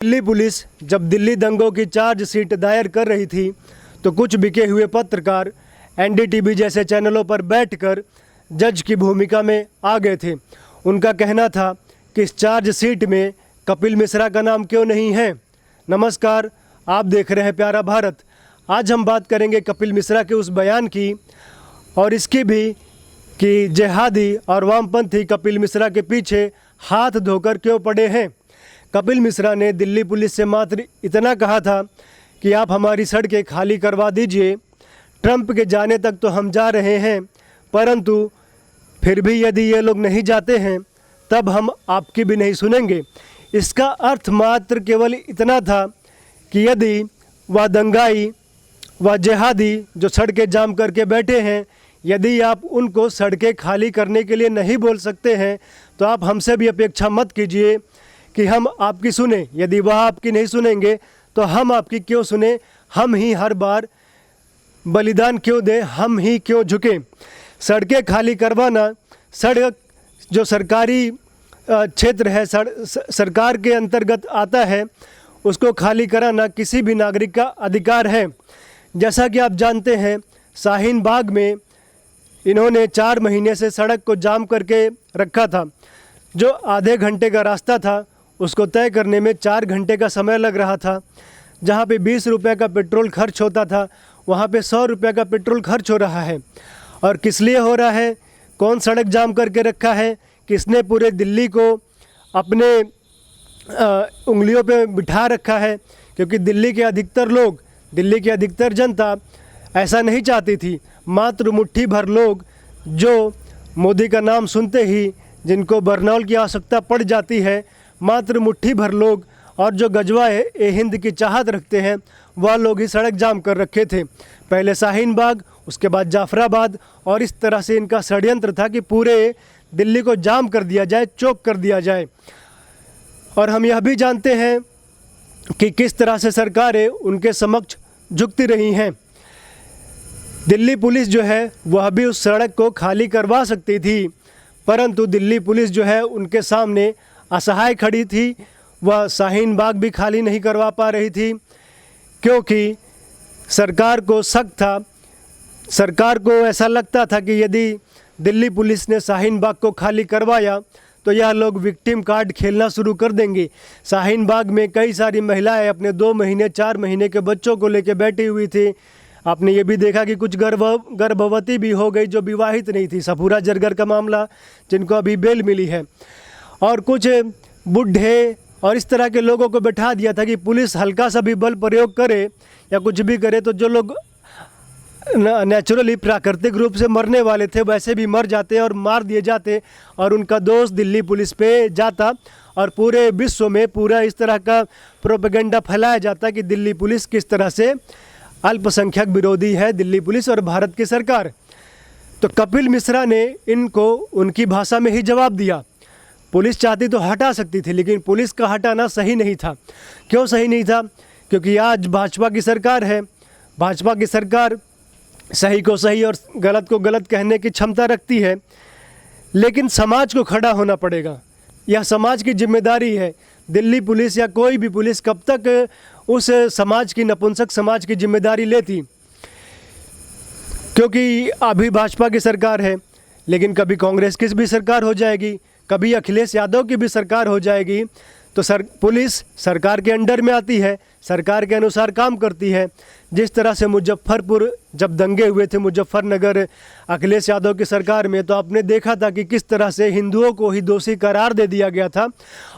Delhi police जब दिल्ली दंगों की चार्जशीट दायर कर रही थी तो कुछ बिके हुए पत्रकार एनडीटीवी जैसे चैनलों पर बैठकर जज की भूमिका में आ गए थे। उनका कहना था कि इस चार्जशीट में कपिल मिश्रा का नाम क्यों नहीं है। नमस्कार, आप देख रहे हैं प्यारा भारत। आज हम बात करेंगे कपिल मिश्रा के उस बयान की और इसकी भी कि जिहादी और वामपंथी कपिल मिश्रा के पीछे हाथ धोकर क्यों पड़े हैं। कपिल मिश्रा ने दिल्ली पुलिस से मात्र इतना कहा था कि आप हमारी सड़कें खाली करवा दीजिए, ट्रंप के जाने तक तो हम जा रहे हैं, परंतु फिर भी यदि ये लोग नहीं जाते हैं तब हम आपकी भी नहीं सुनेंगे। इसका अर्थ मात्र केवल इतना था कि यदि वह दंगाई व जिहादी जो सड़कें जाम करके बैठे हैं, यदि आप उनको सड़कें खाली करने के लिए नहीं बोल सकते हैं तो आप हमसे भी अपेक्षा मत कीजिए कि हम आपकी सुने। यदि वह आपकी नहीं सुनेंगे तो हम आपकी क्यों सुने, हम ही हर बार बलिदान क्यों दें, हम ही क्यों झुकें। सड़कें खाली करवाना, सड़क जो सरकारी क्षेत्र है, सरकार के अंतर्गत आता है, उसको खाली कराना किसी भी नागरिक का अधिकार है। जैसा कि आप जानते हैं, शाहीन बाग में इन्होंने 4 महीने से सड़क को जाम करके रखा था। जो आधे घंटे का रास्ता था उसको तय करने में 4 घंटे का समय लग रहा था। जहाँ पे 20 रुपये का पेट्रोल खर्च होता था वहाँ पे 100 रुपये का पेट्रोल खर्च हो रहा है। और किस लिए हो रहा है, कौन सड़क जाम करके रखा है, किसने पूरे दिल्ली को अपने उंगलियों पे बिठा रखा है। क्योंकि दिल्ली के अधिकतर लोग, दिल्ली की अधिकतर जनता ऐसा नहीं चाहती थी। मात्र मुट्ठी भर लोग जो मोदी का नाम सुनते ही जिनको बरनौल की आवश्यकता पड़ जाती है, मात्र मुट्ठी भर लोग और जो गजवाए ए हिंद की चाहत रखते हैं वह लोग ही सड़क जाम कर रखे थे। पहले शाहीन बाग, उसके बाद जाफराबाद, और इस तरह से इनका षड्यंत्र था कि पूरे दिल्ली को जाम कर दिया जाए, चौक कर दिया जाए। और हम यह भी जानते हैं कि किस तरह से सरकारें उनके समक्ष झुकती रही हैं। दिल्ली पुलिस जो है वह भी उस सड़क को खाली करवा सकती थी, परंतु दिल्ली पुलिस जो है उनके सामने असहाय खड़ी थी। वह शाहीन बाग भी खाली नहीं करवा पा रही थी क्योंकि सरकार को शक था, सरकार को ऐसा लगता था कि यदि दिल्ली पुलिस ने शाहीन बाग को खाली करवाया तो यह लोग विक्टिम कार्ड खेलना शुरू कर देंगे। शाहीन बाग में कई सारी महिलाएं अपने 2 महीने 4 महीने के बच्चों को लेकर बैठी हुई थी। आपने ये भी देखा कि कुछ गर्भवती भी हो गई जो विवाहित नहीं थी। सफूरा जरगर का मामला, जिनको अभी बेल मिली है। और कुछ बूढ़े और इस तरह के लोगों को बैठा दिया था कि पुलिस हल्का सा भी बल प्रयोग करे या कुछ भी करे तो जो लोग नेचुरली प्राकृतिक रूप से मरने वाले थे वैसे भी मर जाते और मार दिए जाते, और उनका दोष दिल्ली पुलिस पे जाता और पूरे विश्व में पूरा इस तरह का प्रोपेगेंडा फैलाया जाता कि दिल्ली पुलिस किस तरह से अल्पसंख्यक विरोधी है, दिल्ली पुलिस और भारत की सरकार। तो कपिल मिश्रा ने इनको उनकी भाषा में ही जवाब दिया। पुलिस चाहती तो हटा सकती थी, लेकिन पुलिस का हटाना सही नहीं था। क्यों सही नहीं था? क्योंकि आज भाजपा की सरकार है। भाजपा की सरकार सही को सही और गलत को गलत कहने की क्षमता रखती है, लेकिन समाज को खड़ा होना पड़ेगा। यह समाज की जिम्मेदारी है। दिल्ली पुलिस या कोई भी पुलिस कब तक उस समाज की, नपुंसक समाज की जिम्मेदारी लेती? क्योंकि अभी भाजपा की सरकार है, लेकिन कभी कांग्रेस की भी सरकार हो जाएगी, कभी अखिलेश यादव की भी सरकार हो जाएगी, तो पुलिस सरकार के अंडर में आती है, सरकार के अनुसार काम करती है। जिस तरह से मुजफ्फरपुर जब दंगे हुए थे, मुजफ्फरनगर अखिलेश यादव की सरकार में, तो आपने देखा था कि किस तरह से हिंदुओं को ही दोषी करार दे दिया गया था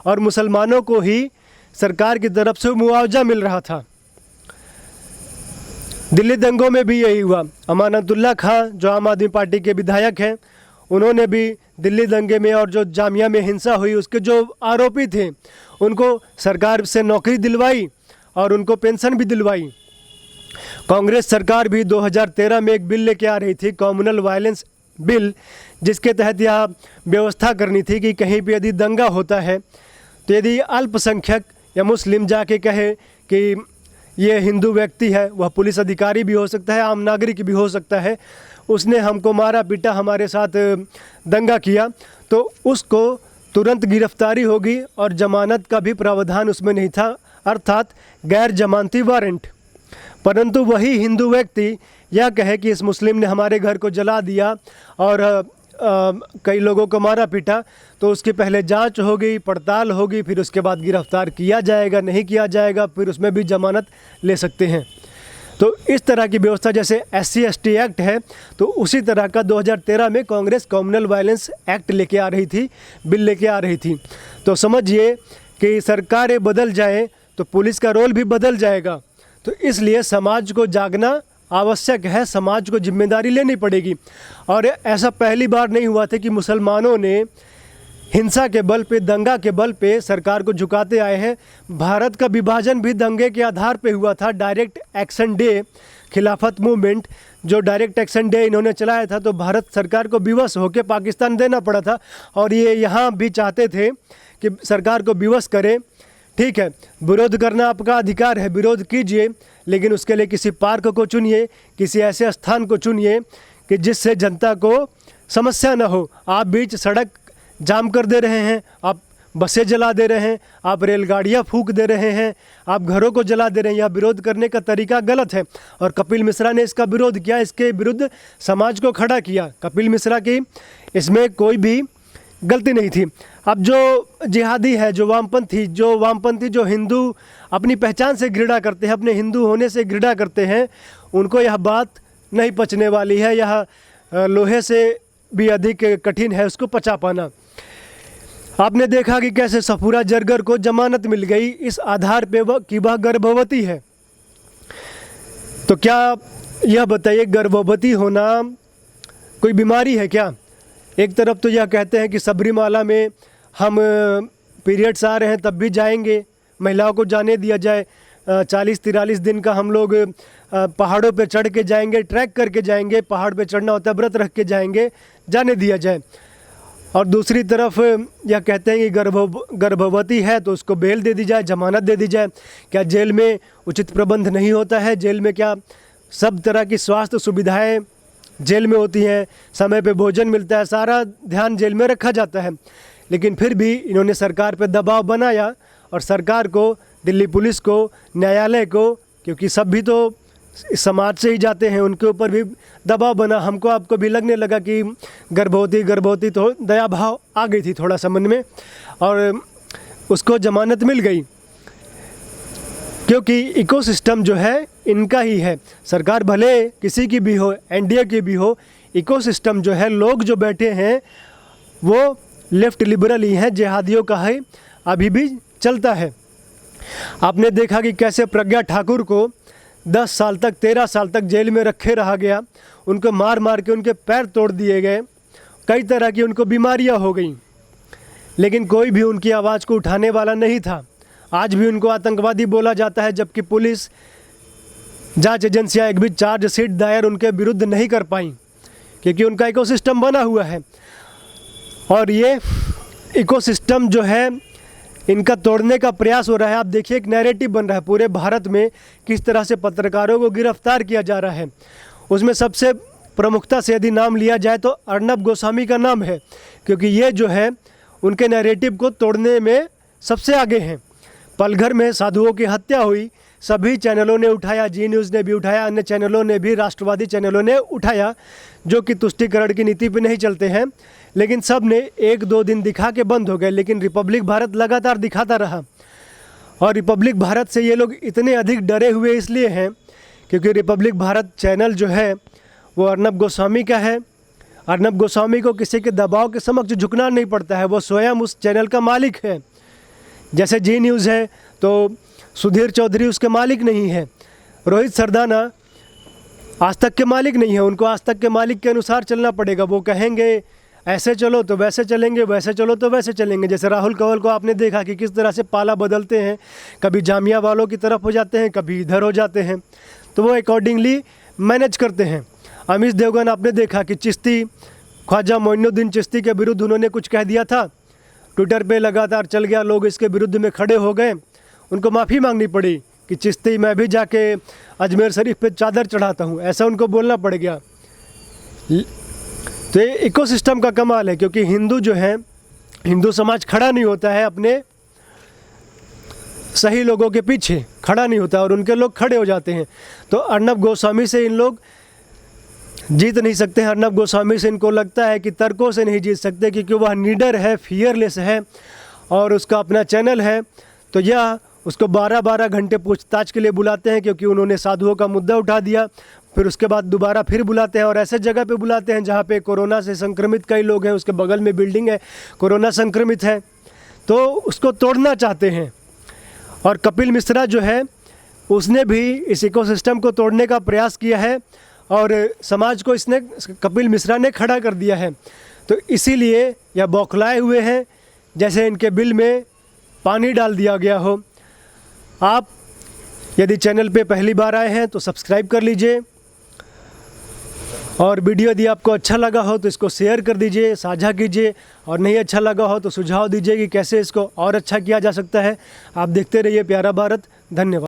और मुसलमानों को ही सरकार की तरफ से मुआवजा मिल रहा था। दिल्ली दंगों में भी यही हुआ। अमानतुल्लाह खां जो आम आदमी पार्टी के विधायक हैं, उन्होंने भी दिल्ली दंगे में और जो जामिया में हिंसा हुई उसके जो आरोपी थे उनको सरकार से नौकरी दिलवाई और उनको पेंशन भी दिलवाई। कांग्रेस सरकार भी 2013 में एक बिल लेके आ रही थी, कम्युनल वायलेंस बिल, जिसके तहत यह व्यवस्था करनी थी कि कहीं भी यदि दंगा होता है तो यदि अल्पसंख्यक या मुस्लिम जाके कहे कि ये हिंदू व्यक्ति है, वह पुलिस अधिकारी भी हो सकता है, आम नागरिक भी हो सकता है, उसने हमको मारा पीटा, हमारे साथ दंगा किया, तो उसको तुरंत गिरफ्तारी होगी और जमानत का भी प्रावधान उसमें नहीं था। अर्थात गैर जमानती वारंट। परंतु वही हिंदू व्यक्ति यह कहे कि इस मुस्लिम ने हमारे घर को जला दिया और कई लोगों को मारा पीटा, तो उसकी पहले जांच होगी, पड़ताल होगी, फिर उसके बाद गिरफ्तार किया जाएगा, नहीं किया जाएगा, फिर उसमें भी जमानत ले सकते हैं। तो इस तरह की व्यवस्था, जैसे SC/ST एक्ट है, तो उसी तरह का 2013 में कांग्रेस कम्युनल वायलेंस एक्ट लेके आ रही थी, बिल लेके आ रही थी। तो समझिए कि सरकारें बदल जाएं तो पुलिस का रोल भी बदल जाएगा। तो इसलिए समाज को जागना आवश्यक है, समाज को जिम्मेदारी लेनी पड़ेगी। और ऐसा पहली बार नहीं हुआ था कि मुसलमानों ने हिंसा के बल पे, दंगा के बल पे सरकार को झुकाते आए हैं। भारत का विभाजन भी दंगे के आधार पे हुआ था। डायरेक्ट एक्शन डे, खिलाफत मूवमेंट, जो डायरेक्ट एक्शन डे इन्होंने चलाया था, तो भारत सरकार को विवश होकर पाकिस्तान देना पड़ा था। और ये यहाँ भी चाहते थे कि सरकार को विवश करें। ठीक है, विरोध करना आपका अधिकार है, विरोध कीजिए, लेकिन उसके लिए किसी पार्क को चुनिए, किसी ऐसे स्थान को चुनिए कि जिससे जनता को समस्या ना हो। आप बीच सड़क जाम कर दे रहे हैं, आप बसें जला दे रहे हैं, आप रेलगाड़ियां फूंक दे रहे हैं, आप घरों को जला दे रहे हैं। यह विरोध करने का तरीका गलत है और कपिल मिश्रा ने इसका विरोध किया, इसके विरुद्ध समाज को खड़ा किया। कपिल मिश्रा की इसमें कोई भी गलती नहीं थी। अब जो जिहादी है, जो वामपंथी जो हिंदू अपनी पहचान से घृणा करते हैं, अपने हिंदू होने से घृणा करते हैं, उनको यह बात नहीं पचने वाली है। यह लोहे से भी अधिक कठिन है उसको पचा पाना। आपने देखा कि कैसे सफूरा जरगर को जमानत मिल गई इस आधार पे कि वह गर्भवती है। तो क्या यह बताइए, गर्भवती होना कोई बीमारी है क्या? एक तरफ तो यह कहते हैं कि सबरीमाला में हम पीरियड्स आ रहे हैं तब भी जाएंगे, महिलाओं को जाने दिया जाए। 40-43 दिन का हम लोग पहाड़ों पे चढ़ के जाएंगे, ट्रैक करके जाएंगे, पहाड़ पे चढ़ना होता है, व्रत रख के जाएंगे, जाने दिया जाए। और दूसरी तरफ यह कहते हैं कि गर्भवती है तो उसको बेल दे दी जाए, जमानत दे दी जाए। क्या जेल में उचित प्रबंध नहीं होता है? जेल में क्या सब तरह की स्वास्थ्य सुविधाएं जेल में होती हैं, समय पे भोजन मिलता है, सारा ध्यान जेल में रखा जाता है। लेकिन फिर भी इन्होंने सरकार पे दबाव बनाया और सरकार को, दिल्ली पुलिस को, न्यायालय को, क्योंकि सब भी तो समाज से ही जाते हैं, उनके ऊपर भी दबाव बना। हमको आपको भी लगने लगा कि गर्भवती, तो दया भाव आ गई थी थोड़ा सा मन में और उसको जमानत मिल गई। क्योंकि इकोसिस्टम जो है इनका ही है। सरकार भले किसी की भी हो, NDA की भी हो, इकोसिस्टम जो है, लोग जो बैठे हैं वो लेफ्ट लिबरल ही हैं, जिहादियों का है, अभी भी चलता है। आपने देखा कि कैसे प्रज्ञा ठाकुर को 10 साल तक, 13 साल तक जेल में रखे रहा गया, उनको मार मार के उनके पैर तोड़ दिए गए, कई तरह की उनको बीमारियां हो गई, लेकिन कोई भी उनकी आवाज़ को उठाने वाला नहीं था। आज भी उनको आतंकवादी बोला जाता है, जबकि पुलिस, जांच एजेंसियां एक भी चार्जशीट दायर उनके विरुद्ध नहीं कर पाई, क्योंकि उनका इकोसिस्टम बना हुआ है। और ये इकोसिस्टम जो है इनका तोड़ने का प्रयास हो रहा है। आप देखिए, एक नैरेटिव बन रहा है पूरे भारत में, किस तरह से पत्रकारों को गिरफ्तार किया जा रहा है। उसमें सबसे प्रमुखता से यदि नाम लिया जाए तो अर्नब गोस्वामी का नाम है, क्योंकि ये जो है उनके नैरेटिव को तोड़ने में सबसे आगे हैं। पलघर में साधुओं की हत्या हुई, सभी चैनलों ने उठाया, जी न्यूज़ ने भी उठाया, अन्य चैनलों ने भी, राष्ट्रवादी चैनलों ने उठाया, जो कि तुष्टीकरण की नीति पे नहीं चलते हैं। लेकिन सब ने 1-2 दिन दिखा के बंद हो गए, लेकिन रिपब्लिक भारत लगातार दिखाता रहा। और रिपब्लिक भारत से ये लोग इतने अधिक डरे हुए इसलिए हैं क्योंकि रिपब्लिक भारत चैनल जो है वो अर्नब गोस्वामी का है। अर्नब गोस्वामी को किसी के दबाव के समक्ष झुकना नहीं पड़ता है, वो स्वयं उस चैनल का मालिक है। जैसे जी न्यूज़ है तो सुधीर चौधरी उसके मालिक नहीं है, रोहित सरदाना आज तक के मालिक नहीं है, उनको आज तक के मालिक के अनुसार चलना पड़ेगा। वो कहेंगे ऐसे चलो तो वैसे चलेंगे, वैसे चलो तो वैसे चलेंगे। जैसे राहुल कंवल को आपने देखा कि किस तरह से पाला बदलते हैं, कभी जामिया वालों की तरफ हो जाते हैं, कभी इधर हो जाते हैं, तो वो अकॉर्डिंगली मैनेज करते हैं। अमीश देवगन आपने देखा कि चिश्ती, ख्वाजा मोइनुद्दीन चिश्ती के विरुद्ध उन्होंने कुछ कह दिया था, ट्विटर पे लगातार चल गया, लोग इसके विरुद्ध में खड़े हो गए, उनको माफ़ी मांगनी पड़ी कि चिश्ती मैं भी जाके अजमेर शरीफ पे चादर चढ़ाता हूँ, ऐसा उनको बोलना पड़ गया। तो ये इकोसिस्टम का कमाल है, क्योंकि हिंदू जो है, हिंदू समाज खड़ा नहीं होता है अपने सही लोगों के पीछे खड़ा नहीं होता और उनके लोग खड़े हो जाते हैं। तो अर्नब गोस्वामी से इन लोग जीत नहीं सकते हैं। अर्नब गोस्वामी से इनको लगता है कि तर्कों से नहीं जीत सकते, क्योंकि वह निडर है, फियरलेस है और उसका अपना चैनल है। तो यह उसको 12-12 घंटे पूछताछ के लिए बुलाते हैं, क्योंकि उन्होंने साधुओं का मुद्दा उठा दिया। फिर उसके बाद दोबारा फिर बुलाते हैं और ऐसे जगह पे बुलाते हैं जहाँ पे कोरोना से संक्रमित कई लोग हैं। उसके बगल में बिल्डिंग है, कोरोना संक्रमित है, तो उसको तोड़ना चाहते हैं। और कपिल मिश्रा जो है उसने भी इस इकोसिस्टम को तोड़ने का प्रयास किया है और समाज को इसने कपिल मिश्रा ने खड़ा कर दिया है। तो इसीलिए यह बौखलाए हुए हैं, जैसे इनके बिल में पानी डाल दिया गया हो। आप यदि चैनल पे पहली बार आए हैं तो सब्सक्राइब कर लीजिए और वीडियो यदि आपको अच्छा लगा हो तो इसको शेयर कर दीजिए, साझा कीजिए, और नहीं अच्छा लगा हो तो सुझाव दीजिए कि कैसे इसको और अच्छा किया जा सकता है। आप देखते रहिए प्यारा भारत। धन्यवाद।